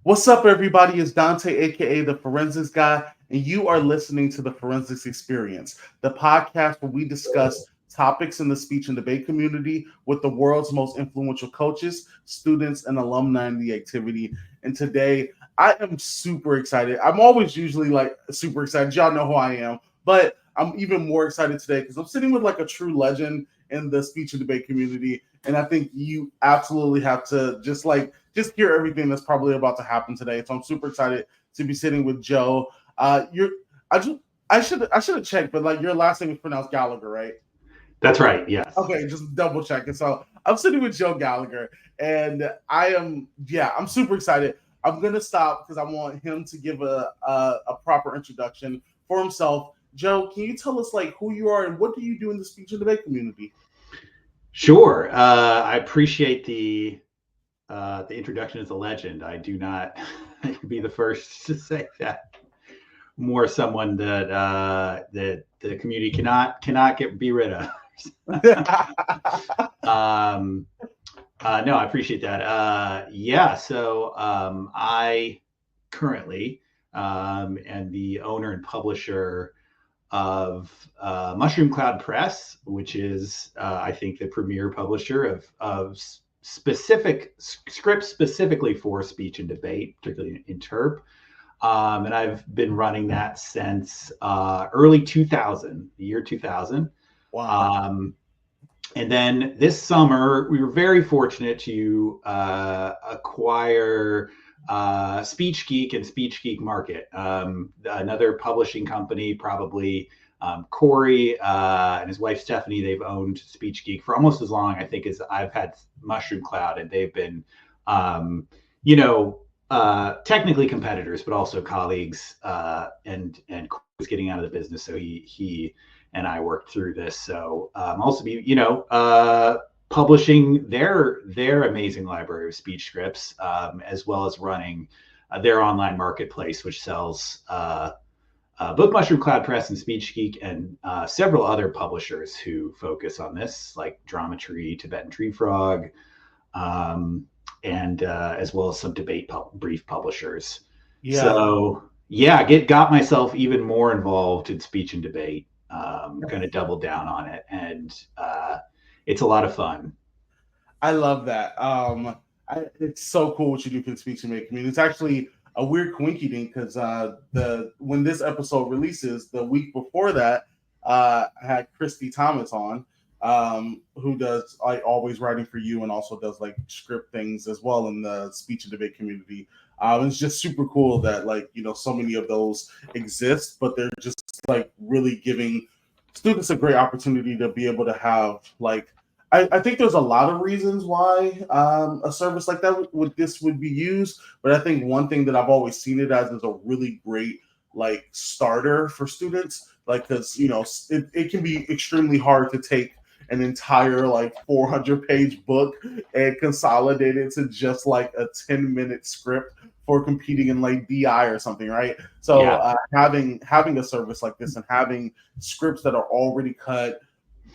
What's up, everybody? It's Dante, aka the Forensics Guy, and you are listening to the Forensics Experience, the podcast where we discuss topics in the speech and debate community with the world's most influential coaches, students, and alumni in the activity. And today, I am super excited. I'm always usually like super excited. Y'all know who I am, but I'm even more excited today because I'm sitting with like a true legend in the speech and debate community. And I think you absolutely have to just hear everything that's probably about to happen today. So I'm super excited to be sitting with Joe. I should have checked, but like your last name is pronounced Gallagher, right? That's right. Yes. Okay, just double checking. So I'm sitting with Joe Gallagher, and I'm super excited. I'm gonna stop because I want him to give a proper introduction for himself. Joe, can you tell us like who you are and what do you do in the speech and debate community? Sure. I appreciate the introduction as a legend. I do not be the first to say that. More someone that that the community cannot be rid of. No, I appreciate that. So I currently am the owner and publisher of Mushroom Cloud Press, which is I think the premier publisher of specific scripts specifically for speech and debate, particularly in Terp. And I've been running that since early 2000, the year 2000. Wow. And then this summer, we were very fortunate to acquire SpeechGeek and SpeechGeek Market, another publishing company, probably Corey and his wife Stephanie. They've owned SpeechGeek for almost as long, I think, as I've had Mushroom Cloud, and they've been, technically competitors, but also colleagues. And Corey's getting out of the business, so he and I worked through this. So also be publishing their amazing library of speech scripts, as well as running their online marketplace, which sells both Mushroom Cloud Press and SpeechGeek, and several other publishers who focus on this, like Drama Tree, Tibetan Tree Frog, and as well as some debate brief publishers. Yeah. So got myself even more involved in speech and debate. Going to double down on it, and it's a lot of fun. I love that. It's so cool what you do for the speech and debate community. It's actually a weird coincidence because when this episode releases, the week before that, I had Christy Thomas on, who does like always writing for you and also does like script things as well in the speech and debate community. It's just super cool that so many of those exist, but they're just like really giving students a great opportunity to be able to have I think there's a lot of reasons why a service like that would be used, but I think one thing that I've always seen it as is a really great starter for students, because it can be extremely hard to take an entire 400-page book and consolidate it to just a 10-minute script for competing in DI or something, right? So having a service like this and having scripts that are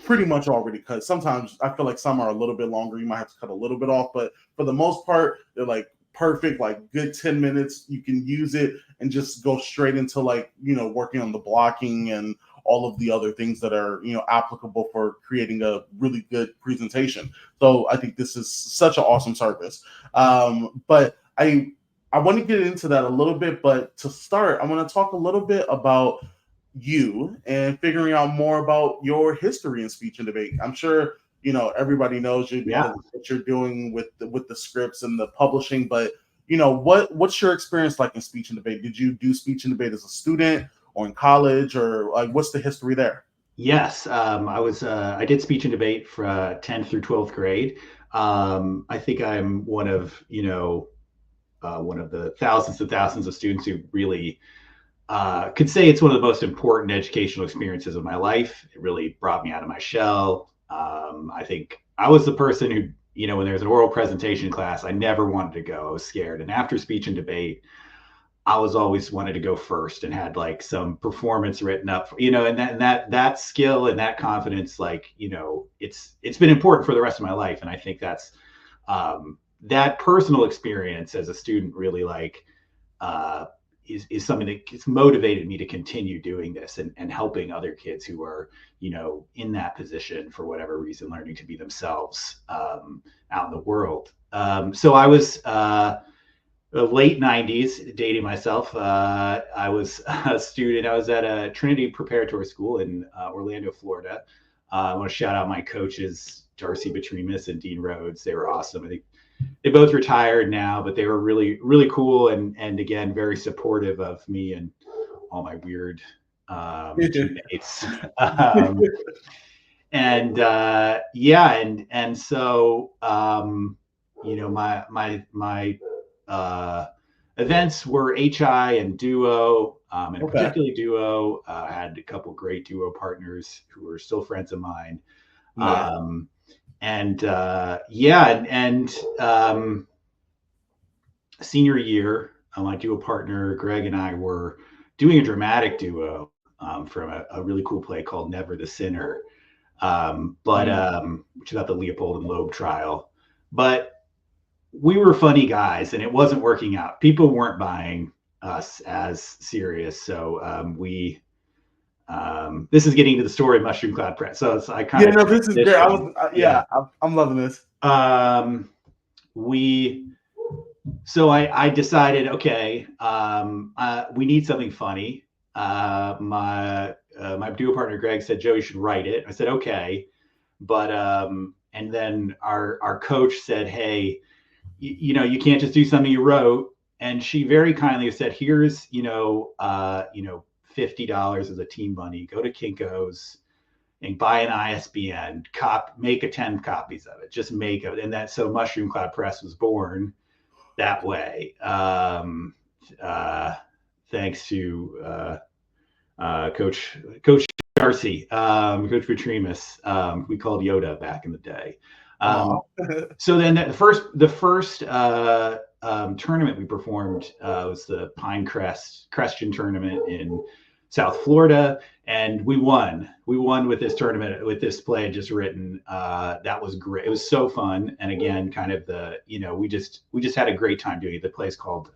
pretty much already cut. Sometimes I feel like some are a little bit longer. You might have to cut a little bit off, but for the most part, they're perfect, good 10 minutes. You can use it and just go straight into working on the blocking and all of the other things that are, applicable for creating a really good presentation. So I think this is such an awesome service. But I want to get into that a little bit, but to start, I want to talk a little bit about you and figuring out more about your history in speech and debate. I'm sure everybody knows you what you're doing with the scripts and the publishing, but what's your experience like in speech and debate? Did you do speech and debate as a student or in college, or what's the history there? Yes, I did speech and debate for 10th through 12th grade. I think I'm one of the thousands and thousands of students who really could say it's one of the most important educational experiences of my life. It really brought me out of my shell. I think I was the person who, when there was an oral presentation class, I never wanted to go. I was scared. And after speech and debate, I was always wanted to go first and had some performance written up, and that skill and that confidence, it's been important for the rest of my life. And I think that's, that personal experience as a student really like is something that's motivated me to continue doing this and helping other kids who are, in that position for whatever reason, learning to be themselves out in the world. So I was late 90s, dating myself. I was a student. I was at a Trinity Preparatory School in Orlando, Florida. I want to shout out my coaches, Darcy Betrimus and Dean Rhodes. They were awesome. I think they both retired now, but they were really, really cool. And again, very supportive of me and all my weird teammates. And so, my events were HI and duo, and particularly duo. I had a couple great duo partners who are still friends of mine. Nice. Senior year, my duo partner Greg and I were doing a dramatic duo from a really cool play called Never the Sinner, which is about the Leopold and Loeb trial. But we were funny guys, and it wasn't working out. People weren't buying us as serious, so this is getting to the story of Mushroom Cloud Press. So this is great. I'm loving this. I decided, okay, we need something funny. My duo partner Greg said, Joe, you should write it. I said, okay, but and then our coach said, hey, you can't just do something you wrote. And she very kindly said, here's $50 as a team money. Go to Kinko's and buy an ISBN, make 10 copies of it. Just make it. And so Mushroom Cloud Press was born that way. Thanks to Coach Darcy, Coach Betrimus. We called Yoda back in the day. So then the first tournament we performed was the Pinecrest Crestion tournament in South Florida, and we won. We won with this tournament, with this play just written. That was great. It was so fun, and again, kind of we just had a great time doing it. The play's called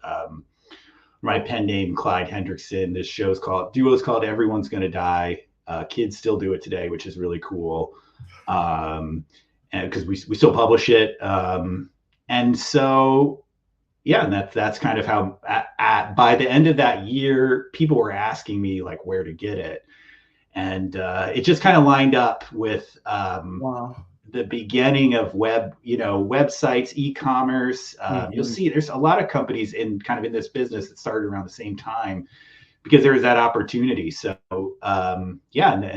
my pen name Clyde Hendrickson. This duo's called Everyone's Gonna Die. Kids still do it today, which is really cool. And because we still publish it, and so and that's kind of how by the end of that year, people were asking me like where to get it, and it just kind of lined up with the beginning of websites, e-commerce. You'll see there's a lot of companies in this business that started around the same time because there was that opportunity. So and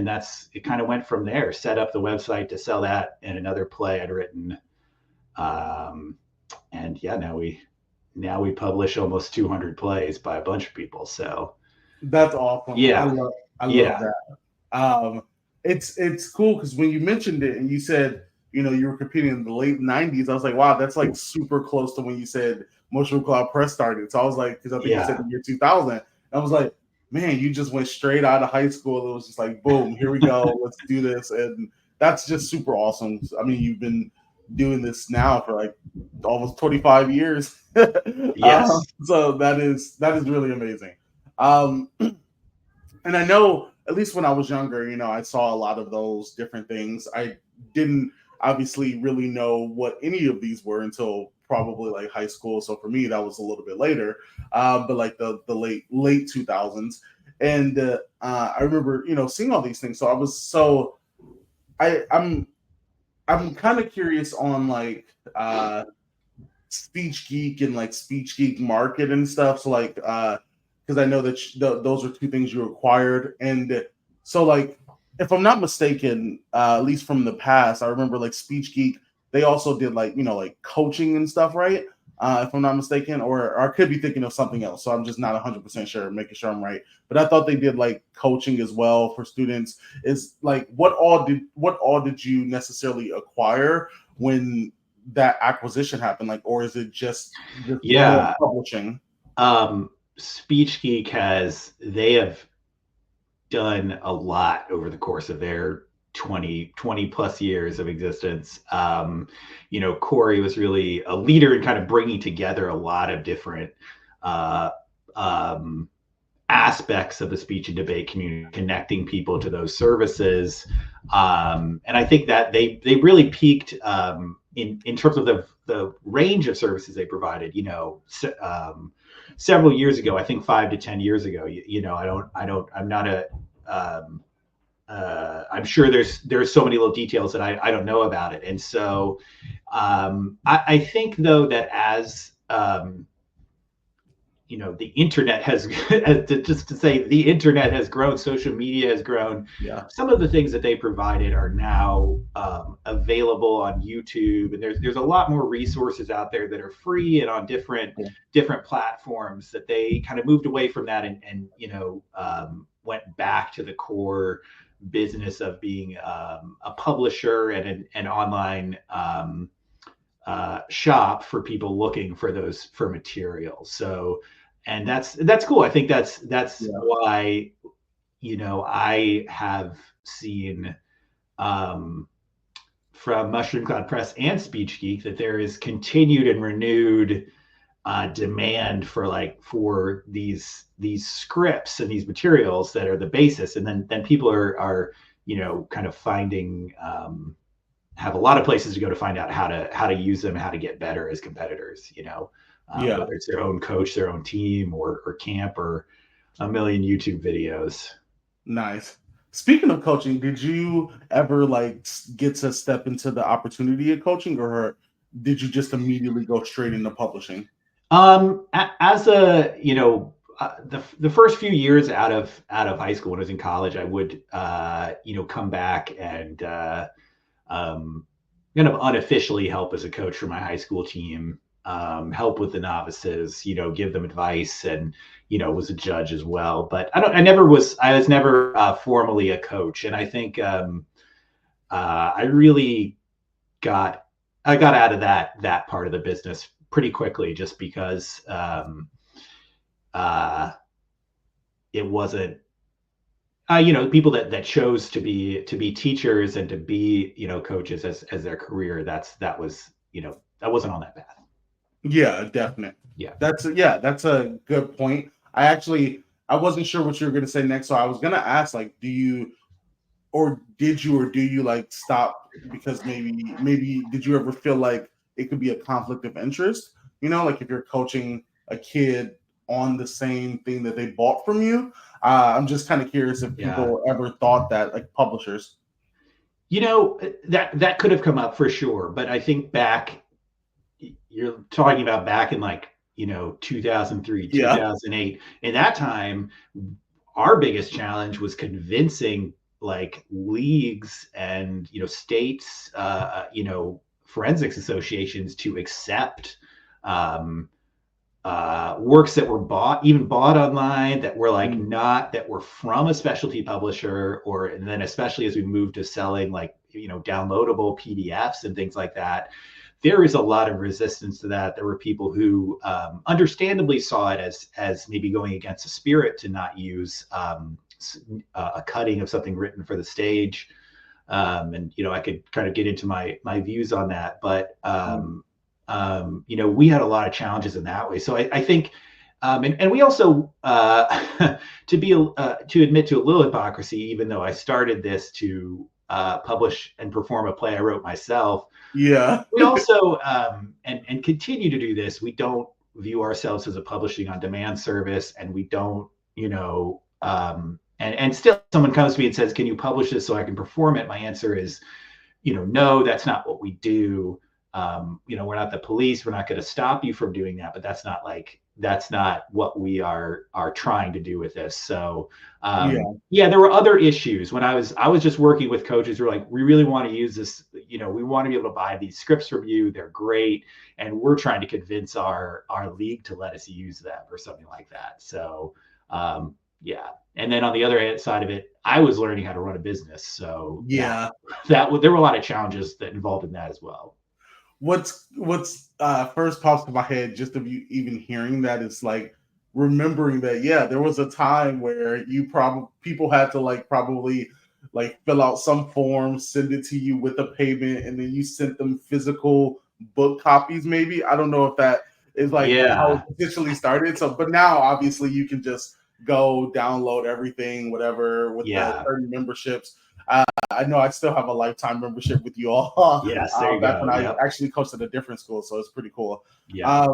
that's it. Kind of went from there. Set up the website to sell that and another play I'd written, and now we publish almost 200 plays by a bunch of people. So that's awesome. Yeah, I love that. It's cool because when you mentioned it and you said you were competing in the late 90s, I was like, wow, that's like super close to when you said Mushroom Cloud Press started. So I was like, because I think you said the year 2000. I was like, man, you just went straight out of high school. It was just like, boom, here we go. Let's do this. And that's just super awesome. I mean, you've been doing this now for like almost 25 years. Yes. So that is really amazing. And I know, at least when I was younger, I saw a lot of those different things. I didn't obviously really know what any of these were until probably like high school. So for me, that was a little bit later, but like the late 2000s. And I remember, seeing all these things. So I'm kind of curious on like SpeechGeek and like SpeechGeek Market and stuff. So like, because I know that those are two things you acquired. And so like, if I'm not mistaken, at least from the past, I remember like SpeechGeek, they also did like, like coaching and stuff, right? If I'm not mistaken, or I could be thinking of something else. So I'm just not 100% sure, making sure I'm right. But I thought they did like coaching as well for students. Is like, what all did you necessarily acquire when that acquisition happened? Like, or is it just publishing? SpeechGeek they have done a lot over the course of their 20 plus years of existence. Corey was really a leader in kind of bringing together a lot of different aspects of the speech and debate community, connecting people to those services. And I think that they really peaked in terms of the range of services they provided, several years ago, I think 5 to 10 years ago. I'm not a I'm sure there's so many little details that I don't know about it. And so I think, though, that as the internet has, just to say, the internet has grown, social media has grown. Yeah. Some of the things that they provided are now available on YouTube, and there's a lot more resources out there that are free and on different platforms, that they kind of moved away from that and went back to the core business of being a publisher and an online shop for people looking for materials. So, and that's cool. I think that's why I have seen from Mushroom Cloud Press and SpeechGeek that there is continued and renewed demand for these scripts and these materials that are the basis, and then people are kind of finding have a lot of places to go to find out how to use them, how to get better as competitors, whether it's their own coach, their own team, or camp, or a million YouTube videos. Nice. Speaking of coaching, did you ever get to step into the opportunity of coaching, or did you just immediately go straight into publishing? As a, the first few years out of high school, when I was in college, I would, come back and kind of unofficially help as a coach for my high school team, help with the novices, give them advice, and, was a judge as well. But I was never formally a coach. And I think I really got out of that part of the business pretty quickly, just because it wasn't, people that chose to be teachers and to be, coaches as their career. That wasn't on that path. Yeah, definitely. Yeah. That's a good point. I wasn't sure what you were going to say next. So I was going to ask, do you stop because maybe did you ever feel like it could be a conflict of interest? If you're coaching a kid on the same thing that they bought from you. I'm just kind of curious if people ever thought that, like publishers. That could have come up for sure. But I think you're talking about back in 2003, 2008. In that time, our biggest challenge was convincing leagues and states, forensics associations to accept works that were bought online, that were that were from a specialty publisher, and then especially as we moved to selling downloadable PDFs and things like that. There is a lot of resistance to that. There were people who understandably saw it as maybe going against the spirit to not use a cutting of something written for the stage. And I could kind of get into my views on that, but we had a lot of challenges in that way. So I think, and we also, to admit to a little hypocrisy, even though I started this to publish and perform a play I wrote myself. Yeah. We also, and continue to do this, we don't view ourselves as a publishing on demand service, and we don't, and still someone comes to me and says, can you publish this so I can perform it? My answer is, no, that's not what we do. We're not the police. We're not going to stop you from doing that, but that's not what we are trying to do with this. So, there were other issues when I was just working with coaches who were like, we really want to use this. We want to be able to buy these scripts from you. They're great. And we're trying to convince our league to let us use them or something like that. So, And then on the other side of it, I was learning how to run a business. So there were a lot of challenges that involved in that as well. What's first pops to my head just of you even hearing that is remembering that there was a time where people had to probably like fill out some form, send it to you with a payment, and then you sent them physical book copies. Maybe I don't know if that is like how Yeah. it officially started. So, but now obviously you can just go download everything, whatever, with the Yeah. certain memberships. I know I still have a lifetime membership with you all. Yes. There you Back go. when I Yep. actually coached at a different school, so it's pretty cool. Yeah.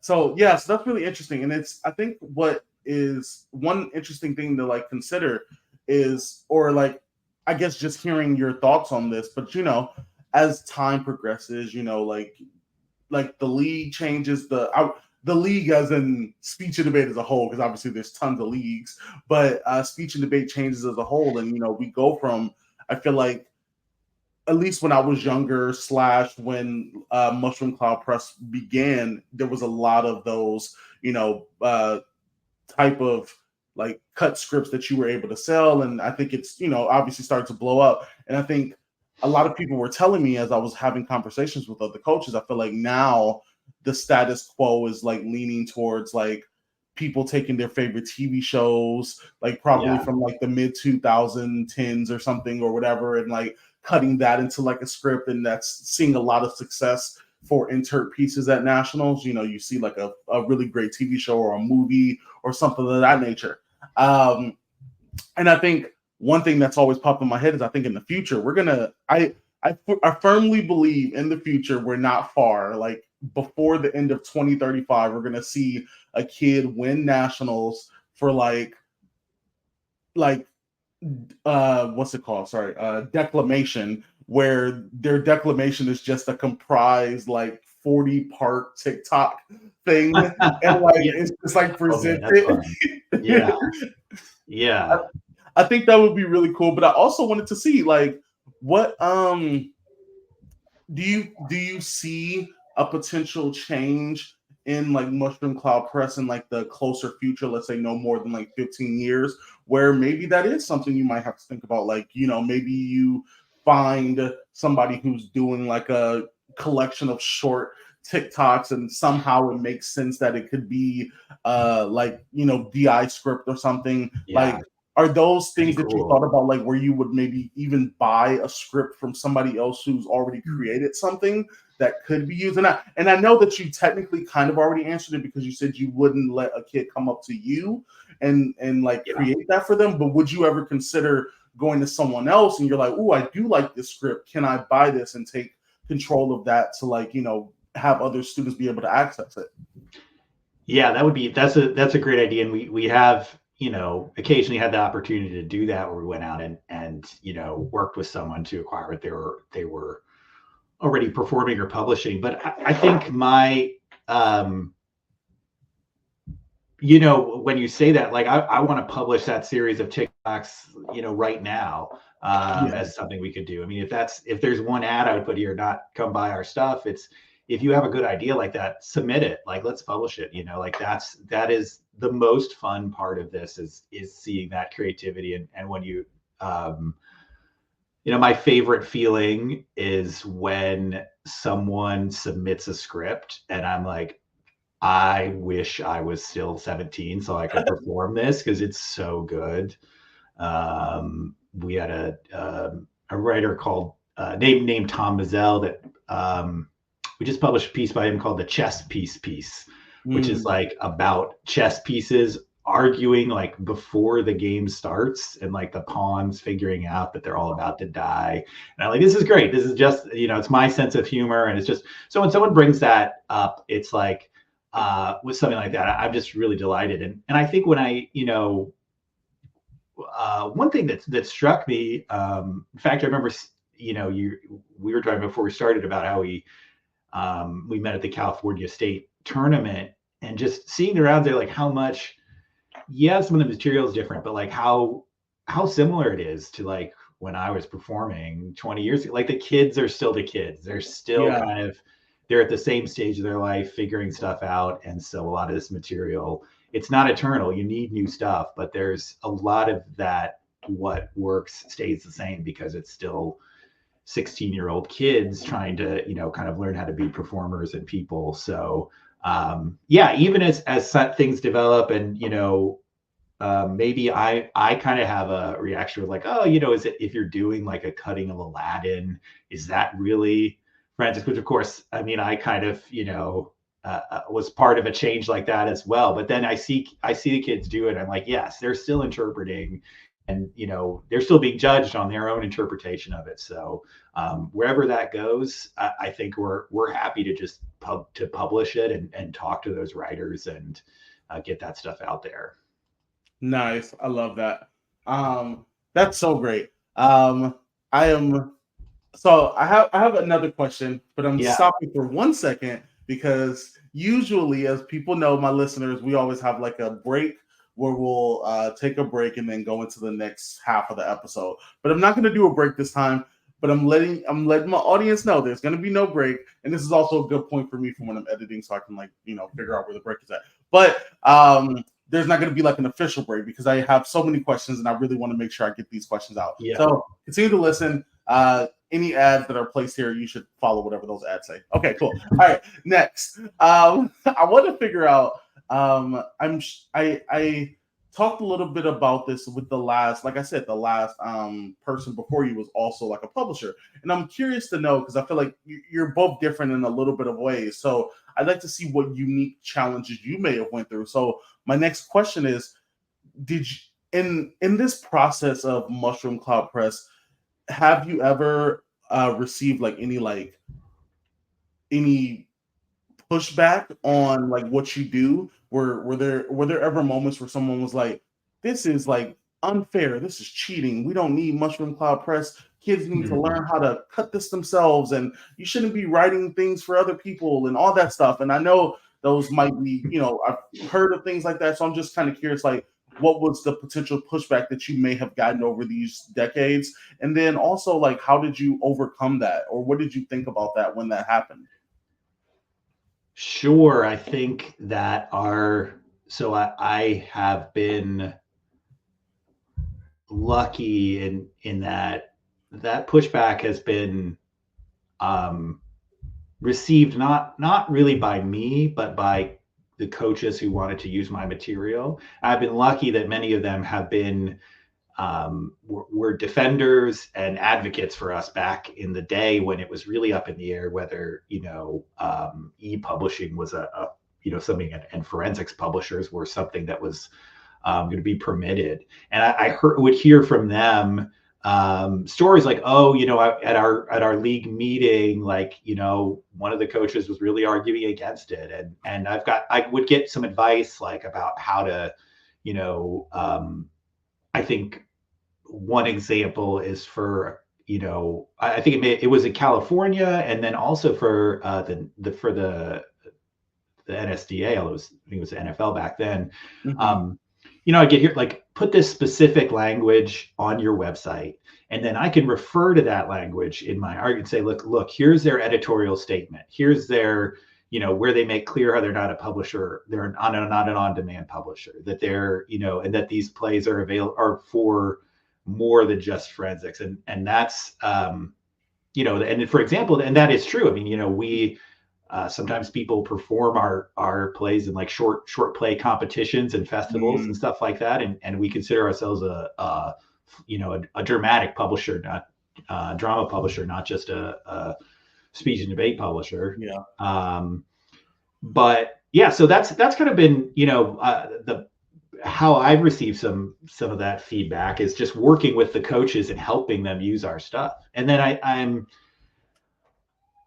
So yeah, so that's really interesting, and I think what is one interesting thing to like consider is, or like, I guess just hearing your thoughts on this, but as time progresses, like the league changes, the league as in speech and debate as a whole, because obviously there's tons of leagues, but speech and debate changes as a whole, and we go from, I feel like, at least when I was younger, slash when Mushroom Cloud Press began, there was a lot of those, type of like cut scripts that you were able to sell. And I think it's, obviously started to blow up. And I think a lot of people were telling me as I was having conversations with other coaches, I feel like now the status quo is like leaning towards like people taking their favorite TV shows, like probably Yeah. from like the mid 2010s or something or whatever, and like cutting that into like a script, and that's seeing a lot of success for insert pieces at nationals. You see like a really great TV show or a movie or something of that nature. And I think one thing that's always popped in my head is I think in the future I firmly believe in the future we're not far. Like before the end of 2035, we're gonna see a kid win nationals for like what's it called? Sorry, declamation, where their declamation is just a comprised like 40-part TikTok thing, and like Yeah. it's just like Oh man, that's presented. fun. Yeah. Yeah. I think that would be really cool. But I also wanted to see like what do you see a potential change in like Mushroom Cloud Press in like the closer future, let's say no more than like 15 years, where maybe that is something you might have to think about? Like, maybe you find somebody who's doing like a collection of short TikToks, and somehow it makes sense that it could be like, DI script or something. Yeah. Like, are those Pretty things that you thought cool. about, like where you would maybe even buy a script from somebody else who's already created something that could be used? And I know that you technically kind of already answered it, because you said you wouldn't let a kid come up to you and like Yeah. create that for them. But would you ever consider going to someone else and you're like, oh, I do like this script, can I buy this and take control of that to like, have other students be able to access it? Yeah, that's a great idea. And we have, occasionally had the opportunity to do that, where we went out and worked with someone to acquire what they were already performing or publishing. But I think when you say that, like I want to publish that series of TikToks, right now, Yeah. as something we could do. I mean, if there's one ad I would put here, not come buy our stuff. It's, if you have a good idea like that, submit it. Like, let's publish it. Like that is the most fun part of this, is seeing that creativity. And when my favorite feeling is when someone submits a script and I'm like, I wish I was still 17 so I could perform this, because it's so good. We had a writer called named Tom Mazzell that we just published a piece by him called the Chess Piece, which is like about chess pieces arguing like before the game starts, and like the pawns figuring out that they're all about to die. And I'm like, this is great. This is just, it's my sense of humor. And it's just, so when someone brings that up, it's like, with something like that, I'm just really delighted. And I think when one thing that struck me, in fact, I remember, we were talking before we started about how we met at the California State tournament, and just seeing around there, like how much, some of the material is different, but like how similar it is to like when I was performing 20 years ago. Like the kids are still the kids. They're still they're at the same stage of their life figuring stuff out. And so a lot of this material, it's not eternal. You need new stuff, but there's a lot of that. What works stays the same, because it's still 16-year-old kids trying to, kind of learn how to be performers and people. So, even as things develop and, maybe I kind of have a reaction of like, oh, is it, if you're doing like a cutting of Aladdin, is that really forensics? Which of course, I mean, I kind of, was part of a change like that as well. But then I see the kids do it. I'm like, yes, they're still interpreting, and they're still being judged on their own interpretation of it. So wherever that goes, I think we're happy to just publish it and talk to those writers and get that stuff out there. Nice. I love that. That's so great. I am so I have another question, but I'm Yeah. stopping for 1 second because usually, as people know, my listeners, we always have like a break where we'll take a break and then go into the next half of the episode. But I'm not going to do a break this time. But I'm letting my audience know there's going to be no break, and this is also a good point for me for when I'm editing, so I can figure out where the break is at. But there's not going to be like an official break because I have so many questions, and I really want to make sure I get these questions out. Yeah. So continue to listen. Any ads that are placed here, you should follow whatever those ads say. Okay, cool. All right, next. I want to figure out. I talked a little bit about this with the last, like I said, the last person before you was also like a publisher, and I'm curious to know because I feel like you're both different in a little bit of ways. So I'd like to see what unique challenges you may have went through. So my next question is, did you, in this process of Mushroom Cloud Press, have you ever received like any pushback on like what you do? Were there ever moments where someone was like, this is like unfair, this is cheating, we don't need Mushroom Cloud Press, kids need to learn how to cut this themselves, and you shouldn't be writing things for other people and all that stuff? And I know those might be, I've heard of things like that, so I'm just kind of curious, like, what was the potential pushback that you may have gotten over these decades? And then also, like, how did you overcome that? Or what did you think about that when that happened? Sure. I think that I have been lucky in that pushback has been received not really by me, but by the coaches who wanted to use my material. I've been lucky that many of them have been were defenders and advocates for us back in the day when it was really up in the air whether e-publishing was a something, and forensics publishers were something that was going to be permitted. And I would hear from them stories like, oh, at our league meeting, like, one of the coaches was really arguing against it, and I would get some advice like about how to, I think one example is for, I think it was in California, and then also for the NSDA, although I think it was the NFL back then. Mm-hmm. I get here, like, put this specific language on your website, and then I can refer to that language in my argument, say, look, here's their editorial statement. Here's their, where they make clear how they're not a publisher, they're not an on-demand publisher, that they're, and that these plays are for more than just forensics. And that's, and for example, and that is true. I mean, we, sometimes people perform our plays in like short play competitions and festivals and stuff like that, and we consider ourselves a dramatic publisher, not drama publisher, not just a speech and debate publisher. Yeah. But yeah, so that's kind of been how I've received some of that feedback is just working with the coaches and helping them use our stuff. And then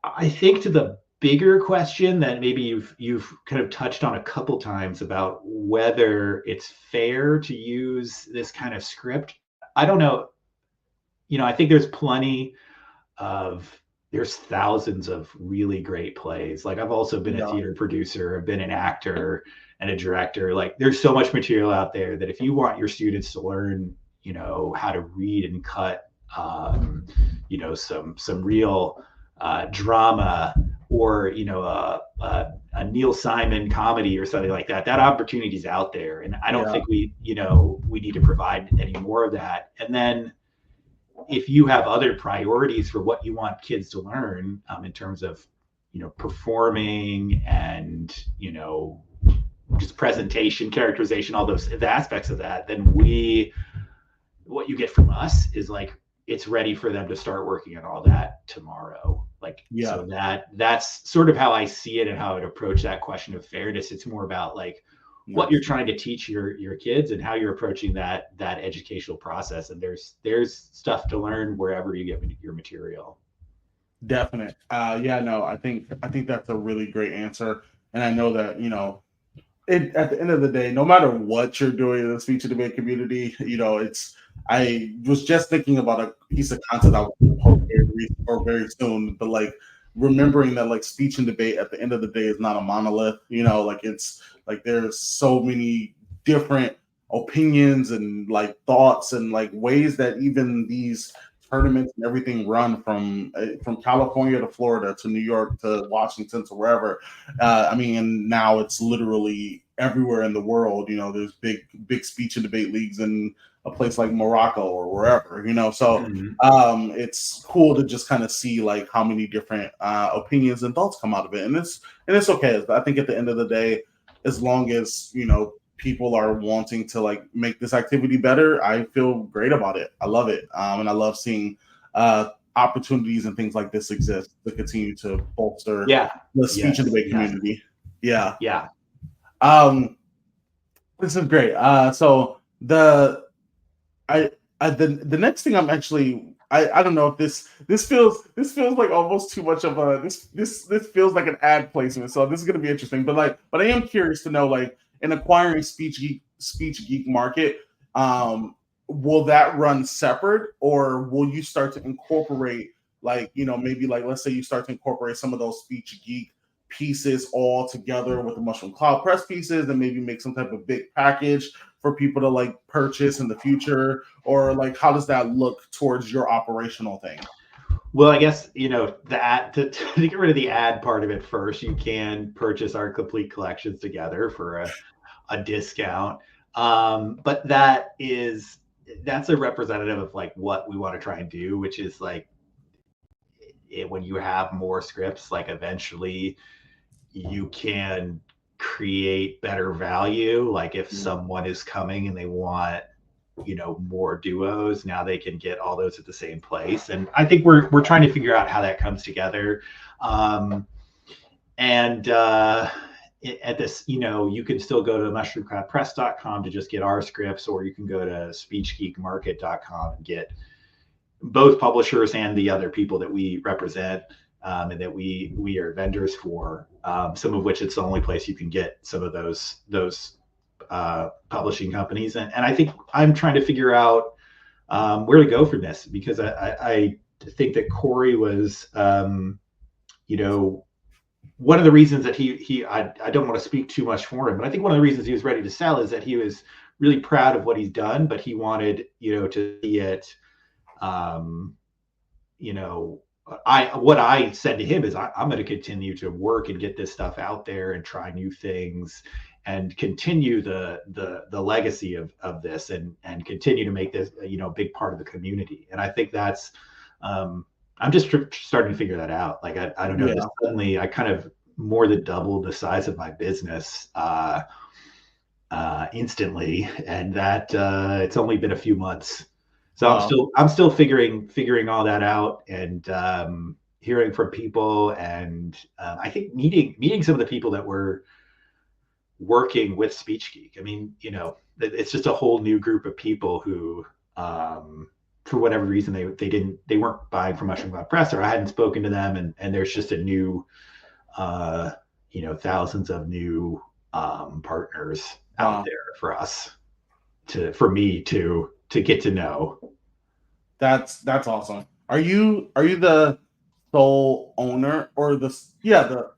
I think to the bigger question that maybe you've kind of touched on a couple times about whether it's fair to use this kind of script. I don't know. I think there's thousands of really great plays. Like, I've also been a theater producer, I've been an actor and a director. Like, there's so much material out there that if you want your students to learn, how to read and cut, some real drama, or a Neil Simon comedy or something like that opportunity is out there, and I don't think we need to provide any more of that. And then if you have other priorities for what you want kids to learn, in terms of performing and just presentation, characterization, all the aspects of that, then what you get from us is like, it's ready for them to start working on all that tomorrow. Like, so that's sort of how I see it and how I'd approach that question of fairness. It's more about like what you're trying to teach your kids and how you're approaching that educational process. And there's stuff to learn wherever you get your material. Definite. I think that's a really great answer. And I know that, at the end of the day, no matter what you're doing in the speech and debate community, I was just thinking about a piece of content I was going to post very soon, but like remembering that like speech and debate at the end of the day is not a monolith, like it's like there's so many different opinions and like thoughts and like ways that even these tournaments and everything run from California to Florida to New York to Washington to wherever. And now it's literally everywhere in the world. There's big speech and debate leagues in a place like Morocco or wherever. So it's cool to just kind of see like how many different opinions and thoughts come out of it, and it's okay. I think at the end of the day, as long as people are wanting to like make this activity better, I feel great about it. I love it. And I love seeing opportunities and things like this exist to continue to bolster the speech and debate community. Yeah. This is great. So the next thing I'm actually, I don't know if this feels like almost too much of a, this feels like an ad placement. So this is going to be interesting, but I am curious to know, like, in acquiring SpeechGeek market, will that run separate, or will you start to incorporate, like, maybe like, let's say you start to incorporate some of those SpeechGeek pieces all together with the Mushroom Cloud Press pieces, and maybe make some type of big package for people to like purchase in the future, or like how does that look towards your operational thing? Well, I guess, the ad, to get rid of the ad part of it first, you can purchase our complete collections together for a discount. But that's a representative of like what we want to try and do, which is like when you have more scripts, like eventually you can create better value. Like if someone is coming and they want more duos, now they can get all those at the same place. And I think we're trying to figure out how that comes together. At this, you can still go to mushroomcloudpress.com to just get our scripts, or you can go to speechgeekmarket.com and get both publishers and the other people that we represent and that we are vendors for, some of which it's the only place you can get some of those publishing companies. And I think I'm trying to figure out where to go from this, because I think that Corey was, one of the reasons that I don't want to speak too much for him, but I think one of the reasons he was ready to sell is that he was really proud of what he's done, but he wanted, to see it, what I said to him is I'm going to continue to work and get this stuff out there and try new things and continue the legacy of this and continue to make this, a big part of the community. And I think that's, I'm just starting to figure that out. Like, I don't know, just suddenly I kind of more than doubled the size of my business instantly. And that it's only been a few months. So I'm still figuring all that out, and hearing from people, and I think meeting some of the people that were working with SpeechGeek. I mean, it's just a whole new group of people who, for whatever reason, they weren't buying from Mushroom Cloud Press, or I hadn't spoken to them, and there's just a new, thousands of new partners out there for us for me to get to know. That's awesome. Are you the sole owner, or I don't know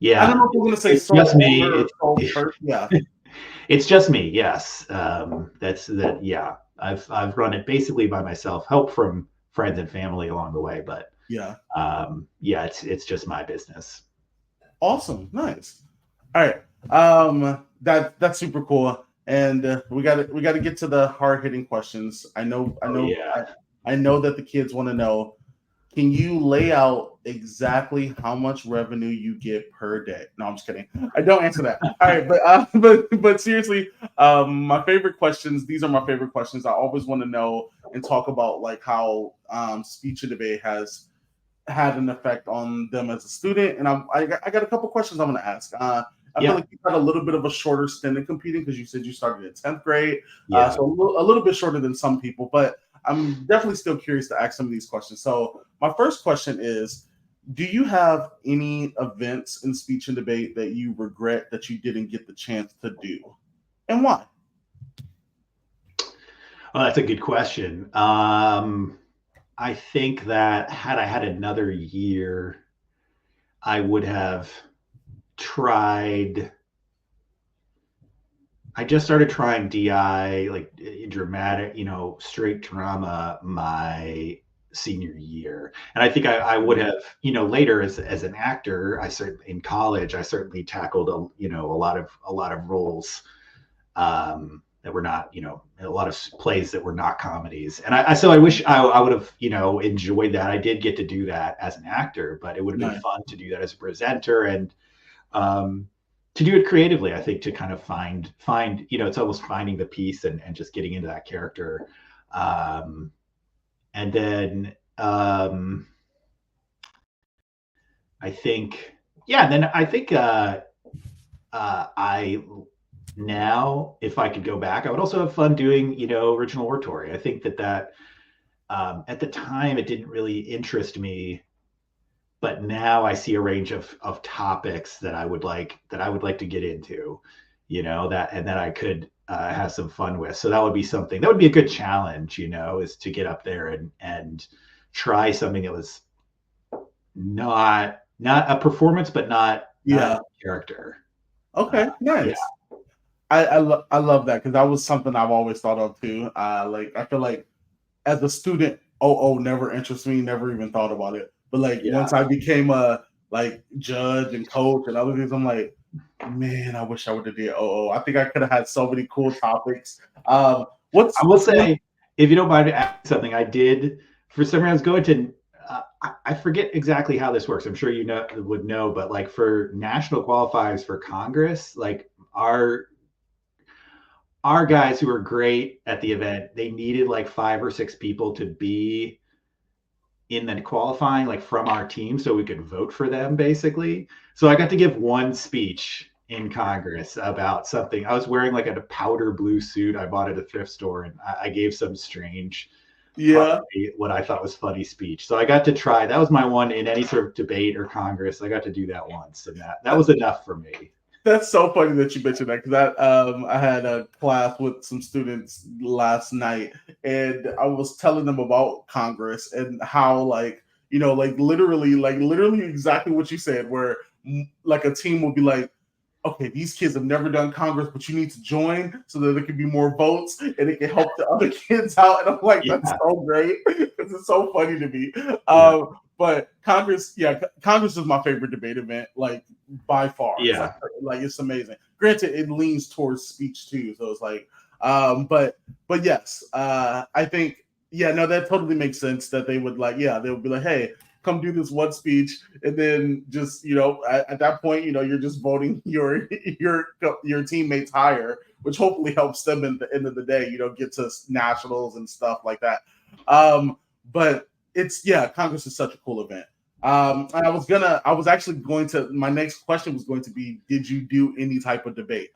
if you're gonna say sole just me. Owner or sole person. Yeah. It's just me. Yes. That's that. Yeah. I've run it basically by myself, help from friends and family along the way, but it's just my business. Awesome. Nice. All right. That's super cool. And we got to get to the hard hitting questions. I know that the kids want to know, can you lay out exactly how much revenue you get per day? No, I'm just kidding. I don't answer that. All right, but seriously, my favorite questions. These are my favorite questions. I always want to know and talk about like how speech and debate has had an effect on them as a student. And I got a couple questions I'm going to ask. I feel Yeah. like you had a little bit of a shorter stint in competing because you said you started in 10th grade. Yeah. So a little bit shorter than some people, but I'm definitely still curious to ask some of these questions. So my first question is, do you have any events in speech and debate that you regret that you didn't get the chance to do? And why? Well, that's a good question. I think that had I had another year, I would have tried. I just started trying DI, like dramatic, straight drama, my senior year, and I think I would have, later as an actor, I certainly in college, I certainly tackled a lot of roles that were not, a lot of plays that were not comedies. And so I wish I would have, enjoyed that. I did get to do that as an actor, but it would have been Nice. fun to do that as a presenter and to do it creatively. I think to kind of find, it's almost finding the piece and just getting into that character. And then I think, I now, if I could go back, I would also have fun doing, original oratory. I think that at the time it didn't really interest me, but now I see a range of topics that I would like to get into, that I could have some fun with. So that would be something that would be a good challenge, is to get up there and try something that was not a performance, but not a character. Okay, nice. Yeah. I love that because that was something I've always thought of too. Like I feel like as a student, never interested me, never even thought about it. But like once I became a like judge and coach and other things, I'm like, man, I wish I would have did I think I could have had so many cool topics. I will say, if you don't mind asking something, I did for some reason I was going to. I forget exactly how this works. I'm sure you would know, but like for national qualifiers for Congress, like our guys who were great at the event, they needed like 5 or 6 people to be in the qualifying, like from our team, so we could vote for them basically. So I got to give one speech in Congress about something. I was wearing like a powder blue suit I bought at a thrift store, and I gave some strange, what I thought was funny speech. So I got to try. That was my one in any sort of debate or Congress. I got to do that once, and that was enough for me. That's so funny that you mentioned that because I had a class with some students last night, and I was telling them about Congress and how like literally exactly what you said, where like a team will be like, okay, these kids have never done Congress, but you need to join so that there can be more votes and it can help the other kids out. And I'm like, that's so great. This is so funny to me. But Congress is my favorite debate event, like by far. Yeah. It's amazing. Granted, it leans towards speech too. So it's like, but yes, I think, that totally makes sense that they would they would be like, hey, come do this one speech, and then just at that point you're just voting your teammates higher, which hopefully helps them at the end of the day get to nationals and stuff like that. But it's Congress is such a cool event. And my next question was going to be, did you do any type of debate?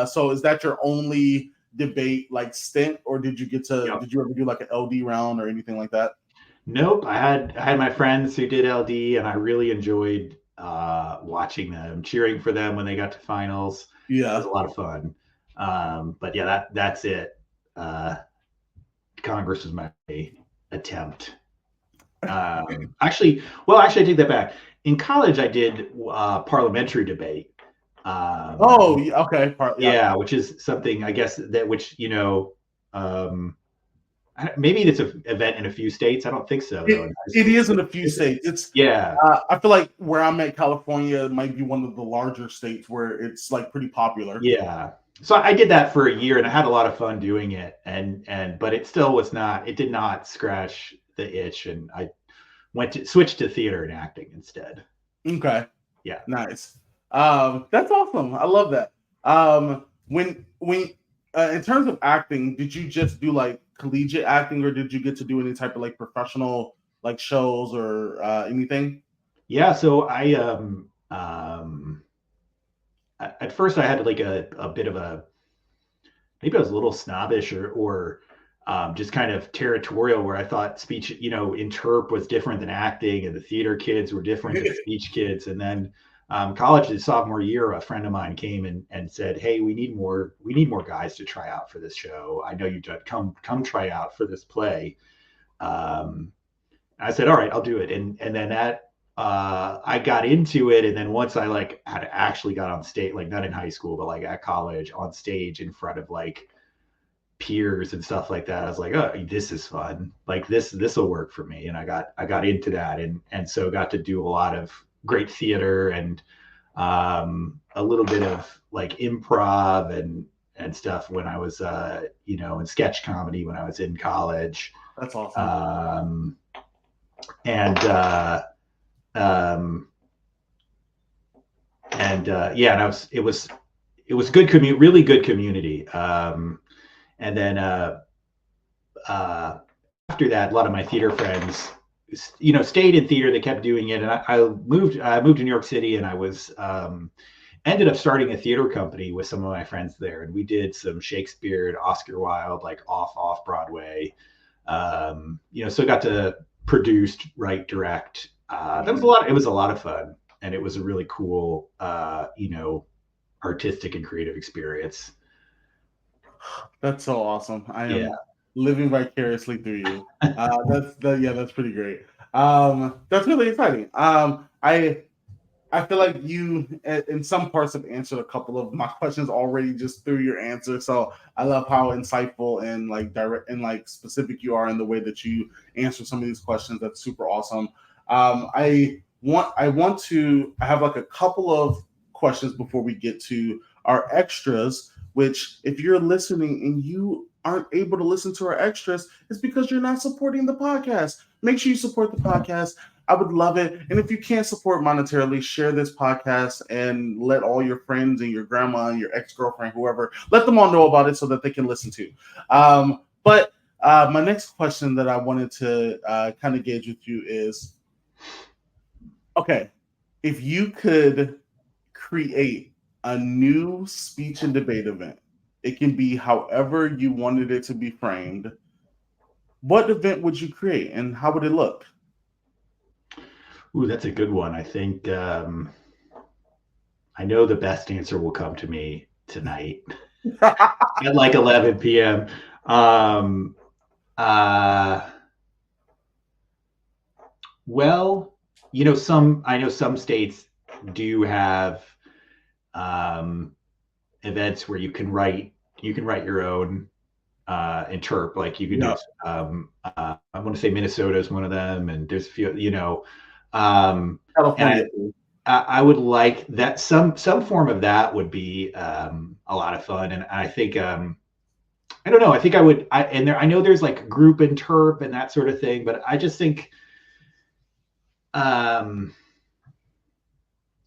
So is that your only debate like stint, or did you ever do like an LD round or anything like that? Nope. I had my friends who did LD, and I really enjoyed watching them, cheering for them when they got to finals. It was a lot of fun. But yeah, that's it. Congress was my attempt. Actually, I take that back. In college, I did parliamentary debate. Okay. Which is something, I guess, maybe it's an event in a few states. I don't think so. It is in a few states. It's I feel like where I'm at, California, might be one of the larger states where it's like pretty popular. Yeah. So I did that for a year, and I had a lot of fun doing it. But it still was not. It did not scratch the itch, and I switched to theater and acting instead. Okay. Yeah. Nice. That's awesome. I love that. When in terms of acting, did you just do like collegiate acting, or did you get to do any type of like professional like shows or anything? Yeah. So at first I had like a bit of a, maybe I was a little snobbish or just kind of territorial, where I thought speech, interp was different than acting, and the theater kids were different than speech kids. And then college, the sophomore year, a friend of mine came and said, "Hey, we need more guys to try out for this show. I know you did. Come try out for this play." I said, "All right, I'll do it." And then that I got into it, and then once I like had actually got on stage, like not in high school, but like at college, on stage in front of like peers and stuff like that, I was like, "Oh, this is fun. Like this will work for me." And I got into that, and so got to do a lot of great theater and a little bit of like improv and stuff when I was in sketch comedy when I was in college. That's awesome. And yeah, and it was good really good community. And then after that, a lot of my theater friends, stayed in theater. They kept doing it, and I moved to New York City, and I was ended up starting a theater company with some of my friends there, and we did some Shakespeare and Oscar Wilde, like off Broadway. So got to produce, write, direct. That was a lot. It was a lot of fun, and it was a really cool, artistic and creative experience. That's so awesome. I am living vicariously through you. That's pretty great. That's really exciting. I feel like you, in some parts, have answered a couple of my questions already just through your answer. So I love how insightful and like direct and like specific you are in the way that you answer some of these questions. That's super awesome. I have like a couple of questions before we get to our extras. Which, if you're listening and you aren't able to listen to our extras, it's because you're not supporting the podcast. Make sure you support the podcast. I would love it. And if you can't support monetarily, share this podcast and let all your friends and your grandma and your ex-girlfriend, whoever, let them all know about it so that they can listen to. But my next question that I wanted to kind of gauge with you is, okay, if you could create a new speech and debate event, it can be however you wanted it to be framed, what event would you create and how would it look? Ooh, that's a good one. I think I know the best answer will come to me tonight at like 11 p.m. Well, I know some states do have events where you can write your own interp. Like you can do. I want to say Minnesota is one of them, and there's a few. California. I would like that. Some form of that would be a lot of fun, and I think I don't know. I think I would. I know there's like group interp and that sort of thing, but I just think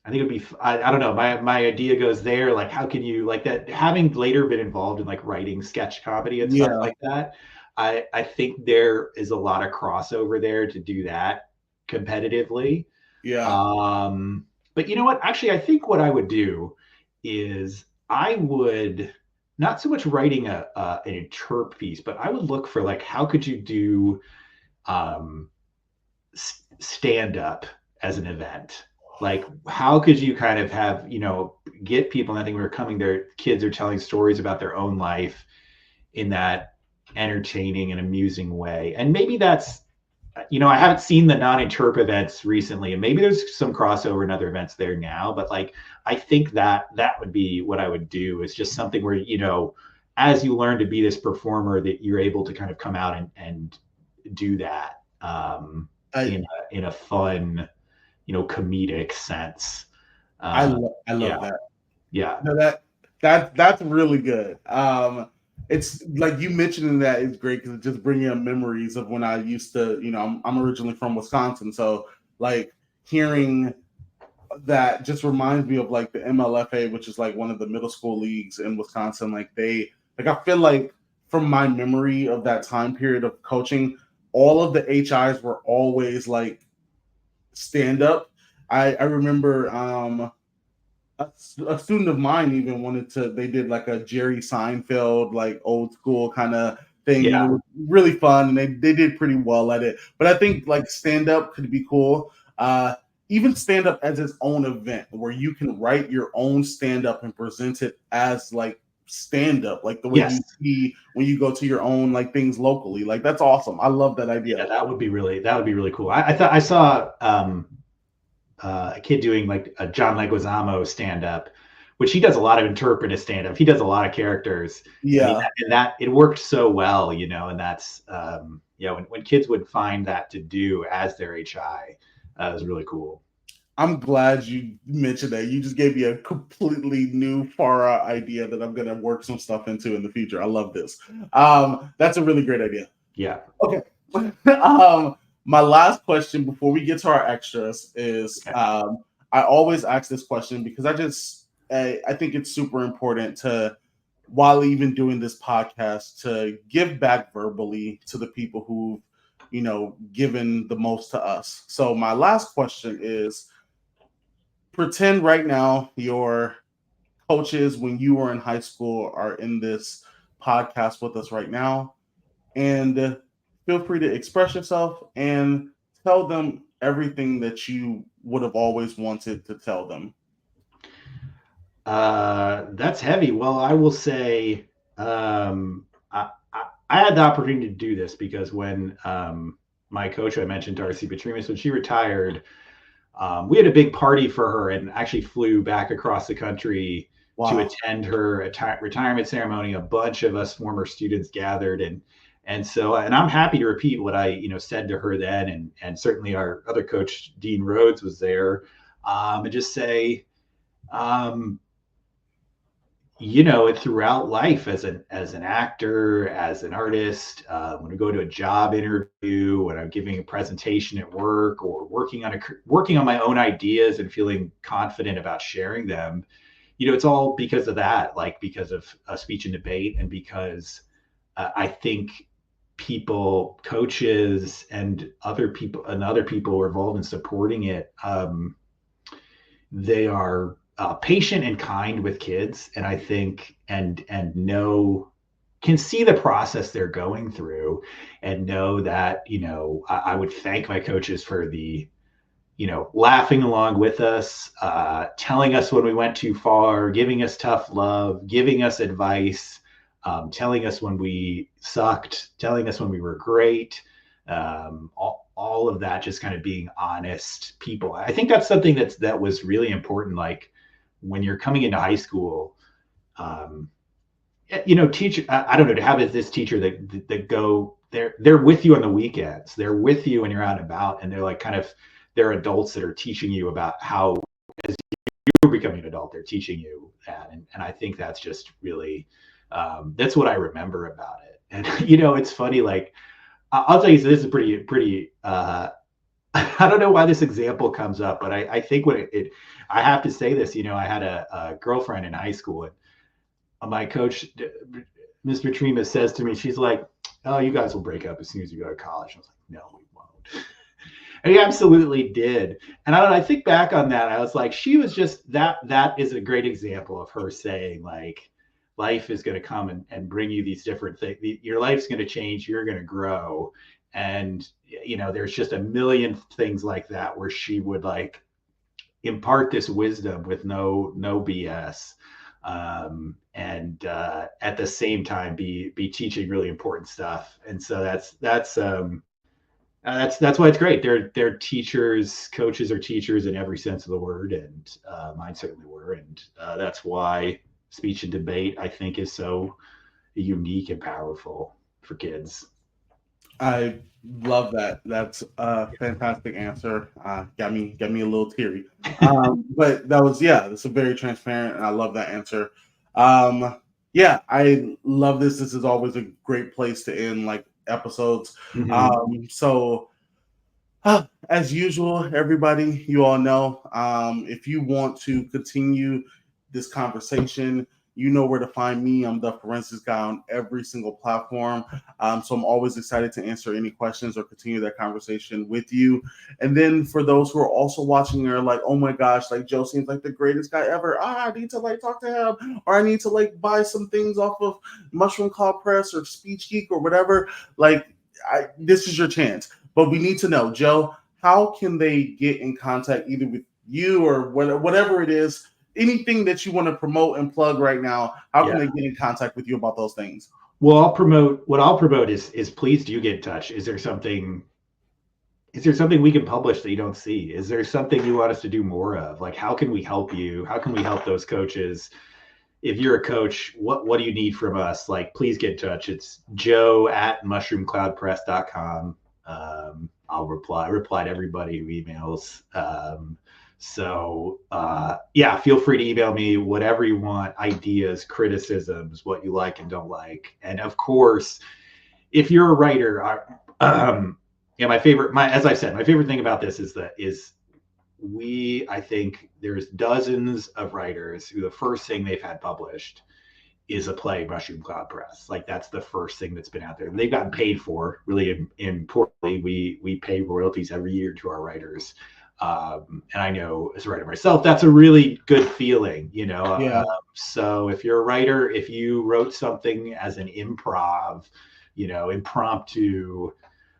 I think it'd be, I don't know. My idea goes there. Like, how can you like that? Having later been involved in like writing sketch comedy and stuff like that, I think there is a lot of crossover there to do that competitively. Yeah. But you know what? Actually, I think what I would do is I would not so much writing an interp piece, but I would look for like, how could you do stand up as an event? Like, how could you kind of have, get people, and I think we were coming there, kids are telling stories about their own life in that entertaining and amusing way. And maybe that's, I haven't seen the non-interp events recently, and maybe there's some crossover in other events there now, but like, I think that would be what I would do, is just something where, as you learn to be this performer, that you're able to kind of come out and do that in a fun, comedic sense. I love that. Yeah. No, that's really good. it's like you mentioning that is great because it just bringing up memories of when I used to, I'm originally from Wisconsin, so like hearing that just reminds me of like the MLFA, which is like one of the middle school leagues in Wisconsin. I feel like from my memory of that time period of coaching, all of the HIs were always like stand up. I remember a student of mine even wanted to, they did like a Jerry Seinfeld, like old school kind of thing. And it Yeah. was really fun. And they did pretty well at it. But I think like stand up could be cool. Even stand up as its own event where you can write your own stand up and present it as like stand up, like the way Yes. you see when you go to your own like things locally. Like that's awesome. I love that idea. Yeah, that would be really cool. I thought I saw a kid doing like a John Leguizamo stand up, which he does a lot of interpretive stand up. He does a lot of characters. Yeah. And that it worked so well, and that's when kids would find that to do as their HI, it was really cool. I'm glad you mentioned that. You just gave me a completely new, far out idea that I'm going to work some stuff into in the future. I love this. That's a really great idea. Yeah. Okay. My last question before we get to our extras is I always ask this question because I think it's super important to, while even doing this podcast, to give back verbally to the people who've, given the most to us. So my last question is, pretend right now your coaches when you were in high school are in this podcast with us right now, and feel free to express yourself and tell them everything that you would have always wanted to tell them. That's heavy. Well, I will say I had the opportunity to do this because when my coach, I mentioned Darcy Petrimus, when she retired, we had a big party for her and actually flew back across the country to attend her retirement ceremony. A bunch of us former students gathered, and I'm happy to repeat what I said to her then, and certainly our other coach Dean Rhodes was there, and just say, throughout life as an actor, as an artist, when I go to a job interview, when I'm giving a presentation at work, or working on my own ideas and feeling confident about sharing them, it's all because of that, like because of speech and debate, and because I think people, coaches, and other people who are involved in supporting it, they are patient and kind with kids, and I think and know, can see the process they're going through, and know that I would thank my coaches for the laughing along with us, telling us when we went too far, giving us tough love, giving us advice, telling us when we sucked, telling us when we were great, all of that, just kind of being honest people. I think that's something that was really important. Like when you're coming into high school, teacher, I don't know, to have this teacher that go, they're with you on the weekends, they're with you when you're out and about, and they're like they're adults that are teaching you about how, as you're becoming an adult, they're teaching you that. And I think that's just really, that's what I remember about it. And, it's funny, like, I'll tell you, so this is pretty, I don't know why this example comes up, but I think when I have to say this, I had a girlfriend in high school, and my coach, Ms. Petrima, says to me, she's like, "Oh, you guys will break up as soon as you go to college." I was like, "No, we won't." And he absolutely did. And I think back on that, I was like, she was just that is a great example of her saying, like, life is going to come and bring you these different things. Your life's going to change. You're going to grow. And, there's just a million things like that where she would like impart this wisdom with no BS. And at the same time be teaching really important stuff. And so that's why it's great. They're teachers. Coaches are teachers in every sense of the word, and mine certainly were. And that's why speech and debate, I think, is so unique and powerful for kids. I love that. That's a fantastic answer. Got me a little teary. But that's a very transparent, and I love that answer. Yeah, I love this. This is always a great place to end like episodes. So as usual, everybody, you all know, if you want to continue this conversation, you know where to find me. I'm the forensics guy on every single platform. So I'm always excited to answer any questions or continue that conversation with you. And then for those who are also watching, are like, oh my gosh, like Joe seems like the greatest guy ever. I need to like talk to him, or I need to like buy some things off of Mushroom Cloud Press or SpeechGeek or whatever. Like, this is your chance. But we need to know, Joe, how can they get in contact either with you or whatever it is, anything that you want to promote and plug right now? How can they get in contact with you about those things? Well, I'll promote is please do get in touch. Is there something we can publish that you don't see? Is there something you want us to do more of? Like, how can we help you? How can we help those coaches? If you're a coach, what do you need from us? Like, please get in touch. It's joe@mushroomcloudpress.com. I'll reply to everybody who emails. Yeah, feel free to email me whatever you want, ideas, criticisms, what you like and don't like. And of course, if you're a writer, as I said, my favorite thing about this is I think there's dozens of writers who the first thing they've had published is a play, Mushroom Cloud Press. Like, that's the first thing that's been out there. And they've gotten paid for, really importantly. We pay royalties every year to our writers. And I know as a writer myself, that's a really good feeling, you know? Yeah. So if you're a writer, if you wrote something as an improv, impromptu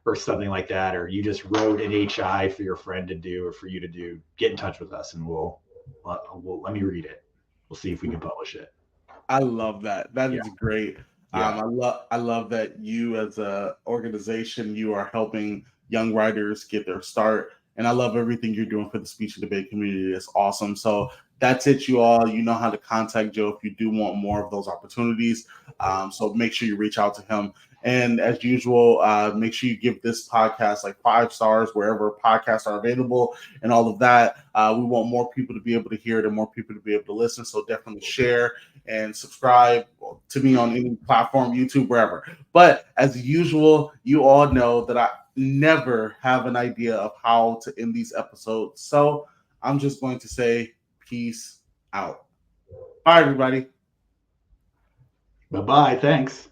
or something like that, or you just wrote an HI for your friend to do or for you to do, get in touch with us and we'll let me read it. We'll see if we can publish it. I love that. That is great. Yeah. I love that you as a organization, you are helping young writers get their start. And I love everything you're doing for the speech and debate community. It's awesome. So that's it, you all. You know how to contact Joe if you do want more of those opportunities. So make sure you reach out to him. And as usual, make sure you give this podcast like 5 stars wherever podcasts are available and all of that. We want more people to be able to hear it and more people to be able to listen. So definitely share and subscribe to me on any platform, YouTube, wherever. But as usual, you all know that I never have an idea of how to end these episodes. So I'm just going to say peace out. Bye, everybody. Bye-bye. Thanks.